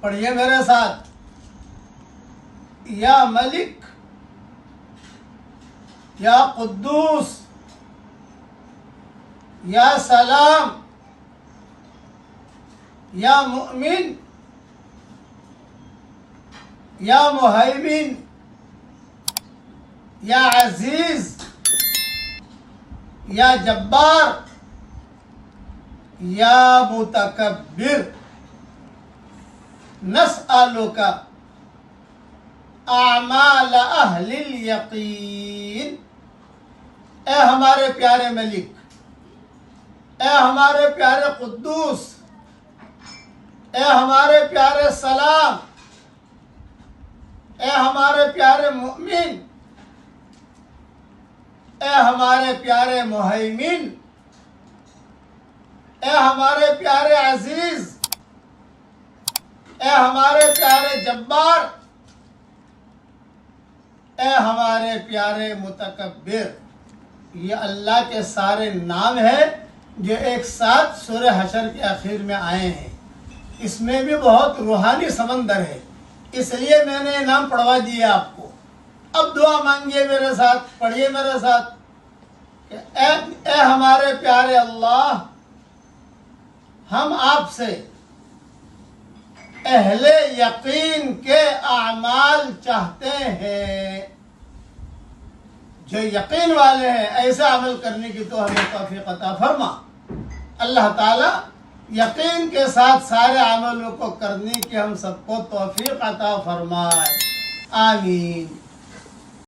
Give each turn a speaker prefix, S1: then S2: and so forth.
S1: پڑھیے میرے ساتھ، یا ملک، یا قدوس، یا سلام، یا مؤمن، یا مہیمن، یا عزیز، یا جبار، یا متکبر، نسألک اعمال اہل الیقین۔ اے ہمارے پیارے ملک، اے ہمارے پیارے قدوس، اے ہمارے پیارے سلام، اے ہمارے پیارے مؤمن، اے ہمارے پیارے مہیمن، اے ہمارے پیارے عزیز، اے ہمارے پیارے جبار، اے ہمارے پیارے متکبر۔ یہ اللہ کے سارے نام ہیں جو ایک ساتھ سورہ حشر کے آخر میں آئے ہیں۔ اس میں بھی بہت روحانی سمندر ہے، اس لیے میں نے نام پڑھوا دیے آپ کو۔ اب دعا مانگیے میرے ساتھ، پڑھیے میرے ساتھ کہ اے ہمارے پیارے اللہ، ہم آپ سے اہل یقین کے اعمال چاہتے ہیں، جو یقین والے ہیں ایسا عمل کرنے کی تو ہمیں توفیق عطا فرما۔ اللہ تعالیٰ یقین کے ساتھ سارے عملوں کو کرنے کی ہم سب کو توفیق عطا فرمائے، آمین۔